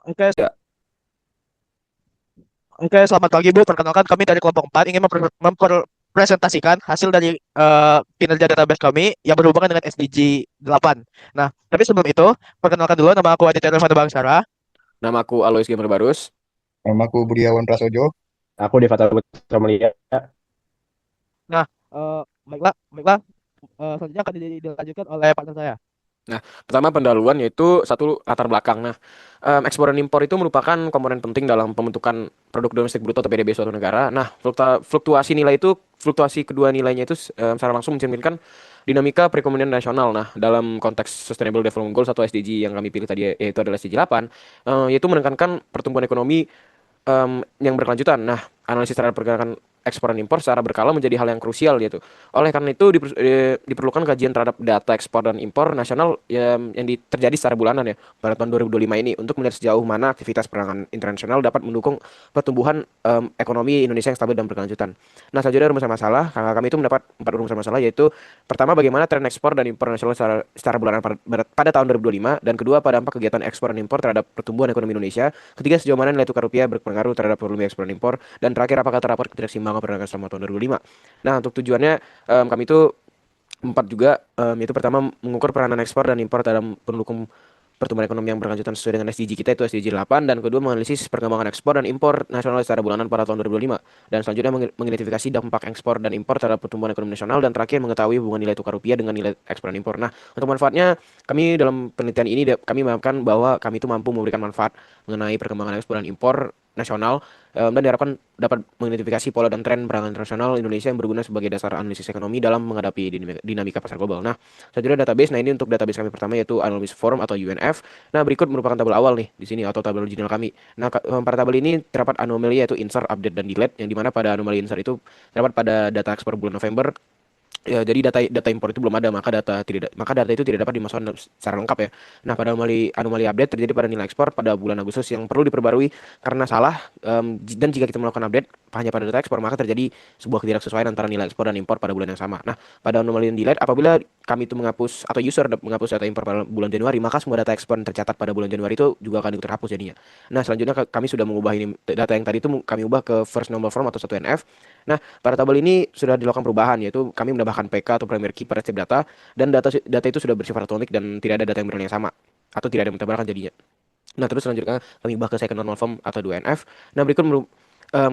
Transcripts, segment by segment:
Oke, Ya, oke, selamat pagi Bu. Perkenalkan kami dari kelompok 4 ingin mempresentasikan hasil dari kinerja database kami yang berhubungan dengan SDG 8. Nah, tapi sebelum itu, perkenalkan dulu nama aku Aditya Irfan Bangsara. nama aku Alois Gamer Barus. Namaku Budiawan Prasojo. Aku di Fatal Putra Melia. Nah, baiklah, baiklah. Selanjutnya akan dilanjutkan oleh partner saya. Nah, pertama pendahuluan yaitu satu latar belakang. Nah, ekspor dan impor itu merupakan komponen penting dalam pembentukan produk domestik bruto atau PDB suatu negara. Nah, fluktuasi kedua nilainya itu secara langsung mencerminkan dinamika perekonomian nasional. Nah, dalam konteks Sustainable Development Goals atau SDG yang kami pilih tadi yaitu adalah SDG 8, yaitu menekankan pertumbuhan ekonomi yang berkelanjutan. Nah, analisis terhadap pergerakan ekspor dan impor secara berkala menjadi hal yang krusial gitu. Oleh karena itu diperlukan kajian terhadap data ekspor dan impor nasional terjadi secara bulanan ya pada tahun 2025 ini untuk melihat sejauh mana aktivitas perdagangan internasional dapat mendukung pertumbuhan ekonomi Indonesia yang stabil dan berkelanjutan. Nah, selanjutnya rumusan masalah, kami itu mendapat 4 rumusan masalah yaitu pertama bagaimana tren ekspor dan impor nasional secara bulanan pada tahun 2025 dan kedua pada dampak kegiatan ekspor dan impor terhadap pertumbuhan ekonomi Indonesia. Ketiga, sejauh mana nilai tukar rupiah berpengaruh terhadap volume ekspor dan impor. Dan terakhir, apakah terdapat ketidakseimbangan perdagangan selama tahun 2005. Nah, untuk tujuannya kami itu empat juga, yaitu pertama mengukur peranan ekspor dan impor dalam pendukung pertumbuhan ekonomi yang berkelanjutan sesuai dengan SDG kita itu SDG 8 dan kedua menganalisis perkembangan ekspor dan impor nasional secara bulanan pada tahun 2025 dan selanjutnya mengidentifikasi dampak ekspor dan impor terhadap pertumbuhan ekonomi nasional dan terakhir mengetahui hubungan nilai tukar rupiah dengan nilai ekspor dan impor. Nah, untuk manfaatnya kami dalam penelitian ini kami mengatakan bahwa kami itu mampu memberikan manfaat mengenai perkembangan ekspor dan impor nasional dan diharapkan dapat mengidentifikasi pola dan tren perdagangan internasional Indonesia yang berguna sebagai dasar analisis ekonomi dalam menghadapi dinamika pasar global. Nah, selanjutnya database. Nah, ini untuk database kami pertama yaitu Analysis Forum atau UNF. Nah, berikut merupakan tabel awal nih di sini atau tabel original kami. Nah, pada tabel ini terdapat anomali yaitu insert, update, dan delete yang dimana pada anomali insert itu terdapat pada data ekspor bulan November. Ya, jadi data data impor itu belum ada, maka data itu tidak dapat dimasukkan secara lengkap ya. Nah, pada anomali anomali update terjadi pada nilai ekspor pada bulan Agustus yang perlu diperbarui karena salah, dan jika kita melakukan update hanya pada data ekspor maka terjadi sebuah ketidaksesuaian antara nilai ekspor dan impor pada bulan yang sama. Nah, pada anomali delete apabila kami itu menghapus atau user menghapus data impor pada bulan Januari, maka semua data ekspor yang tercatat pada bulan Januari itu juga akan terhapus jadinya. Nah, selanjutnya kami sudah mengubah ini data yang tadi itu kami ubah ke first normal form atau 1NF. Nah, pada tabel ini sudah dilakukan perubahan yaitu kami menambahkan PK atau primary key pada setiap data dan data itu sudah bersifat atomik dan tidak ada data yang yang sama atau tidak ada yang bertabrakan jadinya. Nah, terus selanjutnya kami ubah ke second normal form atau 2NF. Nah, em,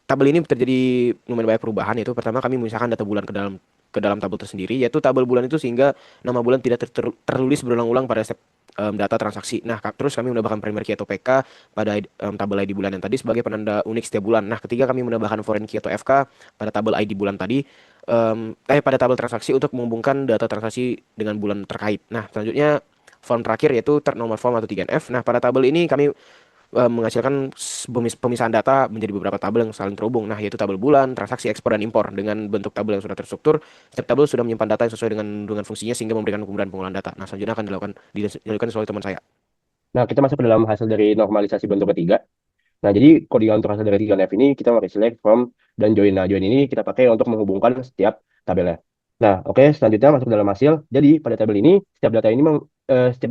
tabel ini terjadi lumayan banyak perubahan yaitu pertama kami memisahkan data bulan ke dalam tabel tersendiri yaitu tabel bulan itu sehingga nama bulan tidak tertulis berulang-ulang pada setiap data transaksi. Nah, terus kami menambahkan primary key atau PK pada tabel ID bulan yang tadi sebagai penanda unik setiap bulan. Nah, ketiga kami menambahkan foreign key atau FK pada tabel ID bulan tadi pada tabel transaksi untuk menghubungkan data transaksi dengan bulan terkait. Nah, selanjutnya form terakhir yaitu third normal form atau 3NF. Nah, pada tabel ini kami menghasilkan pemisahan data menjadi beberapa tabel yang saling terhubung. Nah, yaitu tabel bulan, transaksi ekspor dan impor dengan bentuk tabel yang sudah terstruktur. Setiap tabel sudah menyimpan data yang sesuai dengan fungsinya sehingga memberikan kemudahan pengolahan data. Nah, selanjutnya akan dilakukan oleh teman saya. Nah, kita masuk ke dalam hasil dari normalisasi bentuk ketiga. Nah, jadi kodian untuk hasil dari 3NF ini kita pakai select, from, dan join. Nah, join ini kita pakai untuk menghubungkan setiap tabelnya. Nah, oke, selanjutnya masuk ke dalam hasil. Jadi, pada tabel ini, setiap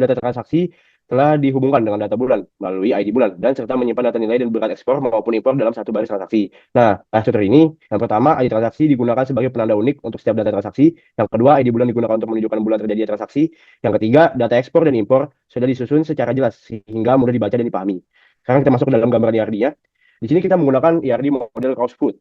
data transaksi telah dihubungkan dengan data bulan melalui ID bulan dan serta menyimpan data nilai dan berat ekspor maupun impor dalam satu baris transaksi. Nah, hasil ini, yang pertama, ID transaksi digunakan sebagai penanda unik untuk setiap data transaksi. Yang kedua, ID bulan digunakan untuk menunjukkan bulan terjadinya transaksi. Yang ketiga, data ekspor dan impor sudah disusun secara jelas sehingga mudah dibaca dan dipahami. Sekarang kita masuk ke dalam gambar ERD-nya. Di sini kita menggunakan ERD model Crossfoot.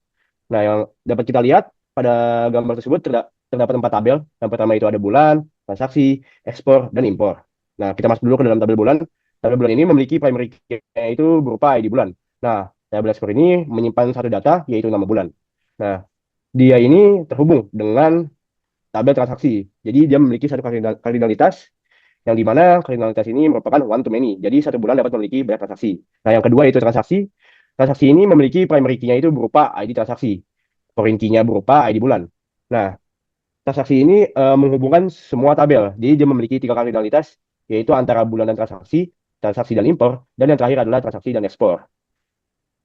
Nah, yang dapat kita lihat pada gambar tersebut terdapat 4 tabel. Yang pertama itu ada bulan, transaksi, ekspor, dan impor. Nah, kita masuk dulu ke dalam tabel bulan. Tabel bulan ini memiliki primary key-nya itu berupa ID bulan. Nah, tabel ekspor ini menyimpan satu data, yaitu nama bulan. Nah, dia ini terhubung dengan tabel transaksi. Jadi, dia memiliki satu kardinalitas yang dimana kardinalitas ini merupakan one to many. Jadi satu bulan dapat memiliki banyak transaksi. Nah, yang kedua itu transaksi. Transaksi ini memiliki primary key-nya itu berupa ID transaksi. Foreign key-nya berupa ID bulan. Nah, transaksi ini menghubungkan semua tabel. Jadi dia memiliki 3 kardinalitas, yaitu antara bulan dan transaksi, transaksi dan impor, dan yang terakhir adalah transaksi dan ekspor.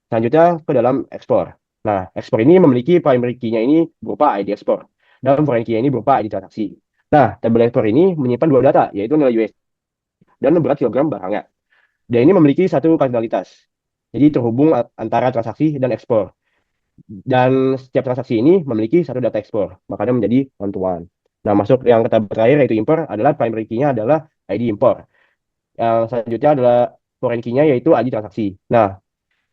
Selanjutnya ke dalam ekspor. Nah, ekspor ini memiliki primary key-nya ini berupa ID ekspor. Dan foreign key-nya ini berupa ID transaksi. Nah, tabel ekspor ini menyimpan 2 data, yaitu nilai US dan berat kilogram barangnya. Dia ini memiliki satu kardinalitas. Jadi terhubung antara transaksi dan ekspor. Dan setiap transaksi ini memiliki satu data ekspor. Makanya menjadi one to one. Nah, masuk yang kata terakhir yaitu impor adalah primary key-nya adalah ID impor. Yang selanjutnya adalah foreign key-nya yaitu ID transaksi. Nah,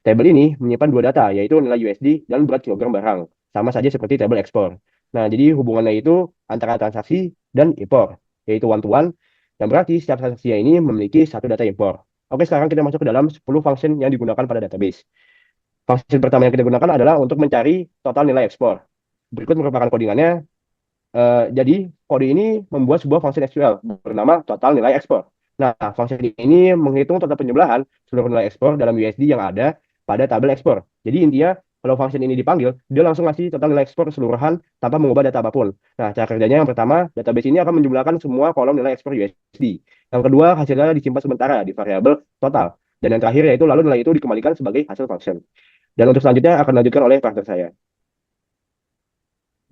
tabel ini menyimpan dua data, yaitu nilai USD dan berat kilogram barang. Sama saja seperti tabel ekspor. Nah, jadi hubungannya itu antara transaksi dan impor, yaitu one to one. Dan berarti setiap transaksinya ini memiliki satu data impor. Oke, sekarang kita masuk ke dalam 10 function yang digunakan pada database. Function pertama yang kita gunakan adalah untuk mencari total nilai ekspor. Berikut merupakan codingannya. Jadi, kode ini membuat sebuah function SQL bernama total nilai ekspor. Nah, function ini menghitung total penjumlahan seluruh nilai ekspor dalam USD yang ada pada tabel ekspor. Jadi intinya, kalau function ini dipanggil, dia langsung ngasih total nilai ekspor keseluruhan tanpa mengubah data apapun. Nah, cara kerjanya yang pertama, database ini akan menjumlahkan semua kolom nilai ekspor USD. Yang kedua, hasilnya disimpan sementara di variabel total. Dan yang terakhir yaitu lalu nilai itu dikembalikan sebagai hasil function. Dan untuk selanjutnya akan dilanjutkan oleh partner saya.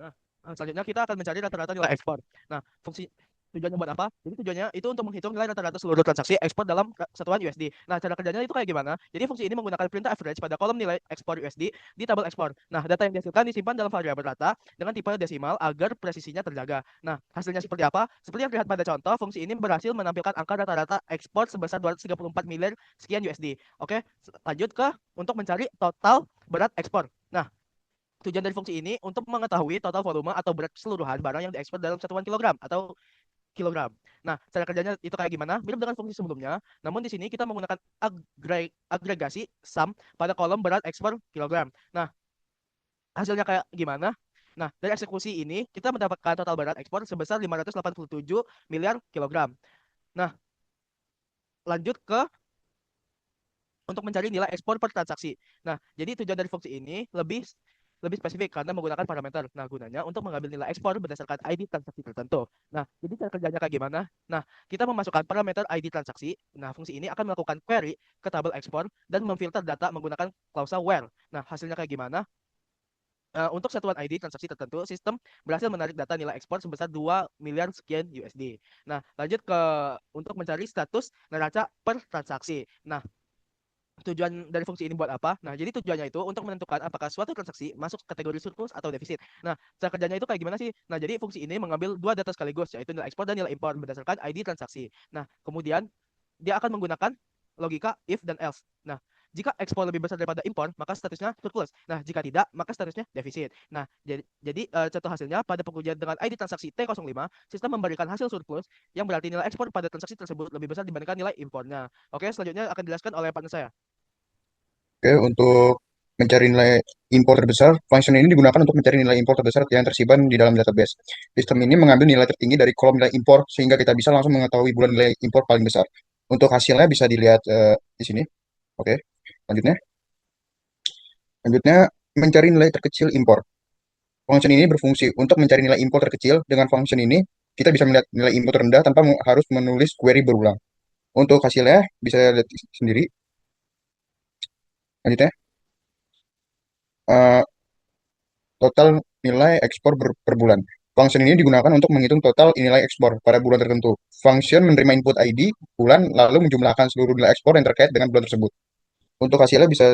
Nah, selanjutnya kita akan mencari rata-rata nilai ekspor. Nah, fungsi tujuannya buat apa? Jadi tujuannya itu untuk menghitung nilai rata-rata seluruh transaksi ekspor dalam satuan USD. Nah, cara kerjanya itu kayak gimana? Jadi fungsi ini menggunakan perintah average pada kolom nilai ekspor USD di tabel ekspor. Nah, data yang dihasilkan disimpan dalam variabel rata dengan tipe desimal agar presisinya terjaga. Nah, hasilnya seperti apa? Seperti yang terlihat pada contoh, fungsi ini berhasil menampilkan angka rata-rata ekspor sebesar 234 miliar sekian USD. Oke, lanjut ke untuk mencari total berat ekspor. Nah, tujuan dari fungsi ini untuk mengetahui total volume atau berat keseluruhan barang yang diekspor dalam satuan kilogram atau kilogram. Nah, cara kerjanya itu kayak gimana? Mirip dengan fungsi sebelumnya, namun di sini kita menggunakan agregasi sum pada kolom berat ekspor kilogram. Nah, hasilnya kayak gimana? Nah, dari eksekusi ini kita mendapatkan total berat ekspor sebesar 587 miliar kilogram. Nah, lanjut ke untuk mencari nilai ekspor per transaksi. Nah, jadi tujuan dari fungsi ini lebih spesifik karena menggunakan parameter. Nah, gunanya untuk mengambil nilai ekspor berdasarkan ID transaksi tertentu. Nah, jadi cara kerjanya kayak gimana? Nah, kita memasukkan parameter ID transaksi. Nah, fungsi ini akan melakukan query ke tabel ekspor dan memfilter data menggunakan klausa where. Nah, hasilnya kayak gimana? Untuk satuan ID transaksi tertentu, sistem berhasil menarik data nilai ekspor sebesar 2 miliar sekian USD. Nah, lanjut ke untuk mencari status neraca per transaksi. Nah, tujuan dari fungsi ini buat apa? Nah, jadi tujuannya itu untuk menentukan apakah suatu transaksi masuk kategori surplus atau defisit. Nah, cara kerjanya itu kayak gimana sih? Nah, jadi fungsi ini mengambil dua data sekaligus, yaitu nilai ekspor dan nilai impor berdasarkan ID transaksi. Nah, kemudian dia akan menggunakan logika if dan else. Nah, jika ekspor lebih besar daripada impor, maka statusnya surplus. Nah, jika tidak, maka statusnya defisit. Nah, jadi contoh hasilnya pada pengujian dengan ID transaksi T05, sistem memberikan hasil surplus yang berarti nilai ekspor pada transaksi tersebut lebih besar dibandingkan nilai impornya. Oke, selanjutnya akan dijelaskan oleh partner saya. Oke, untuk mencari nilai impor terbesar, function ini digunakan untuk mencari nilai impor terbesar yang tersimpan di dalam database. Sistem ini mengambil nilai tertinggi dari kolom nilai impor sehingga kita bisa langsung mengetahui bulan nilai impor paling besar. Untuk hasilnya bisa dilihat di sini. Oke, lanjutnya. Lanjutnya, mencari nilai terkecil impor. Function ini berfungsi untuk mencari nilai impor terkecil. Dengan function ini, kita bisa melihat nilai impor terendah tanpa harus menulis query berulang. Untuk hasilnya, bisa lihat sendiri. Lanjutnya, eh, total nilai ekspor per bulan. Function ini digunakan untuk menghitung total nilai ekspor pada bulan tertentu. Function menerima input ID bulan lalu menjumlahkan seluruh nilai ekspor yang terkait dengan bulan tersebut. Untuk hasilnya bisa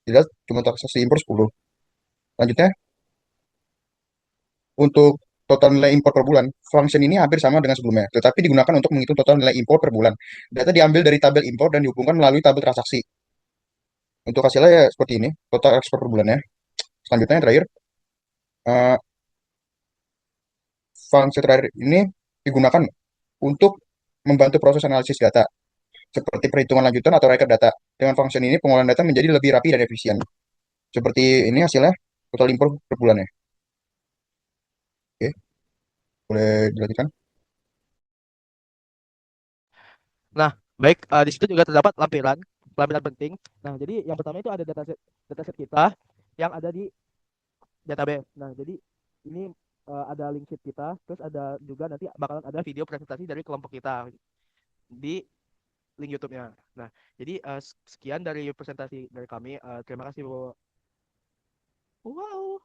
dilihat cuma transaksi impor 10. Lanjutnya, untuk total nilai impor per bulan, function ini hampir sama dengan sebelumnya, tetapi digunakan untuk menghitung total nilai impor per bulan. Data diambil dari tabel impor dan dihubungkan melalui tabel transaksi. Untuk hasilnya ya seperti ini, total ekspor per bulannya. Selanjutnya yang terakhir, eh, function terakhir ini digunakan untuk membantu proses analisis data, seperti perhitungan lanjutan atau record data. Dengan function ini, pengolahan data menjadi lebih rapi dan efisien. Seperti ini hasilnya, total impor per bulannya. Oke, boleh dilanjutkan. Nah, baik, di situ juga terdapat lampiran penting. Nah, jadi yang pertama itu ada dataset kita yang ada di database. Nah, jadi ini ada link sheet kita, terus ada juga nanti bakalan ada video presentasi dari kelompok kita di link YouTube-nya. Nah, jadi sekian dari presentasi dari kami. Terima kasih, Bu. Wow.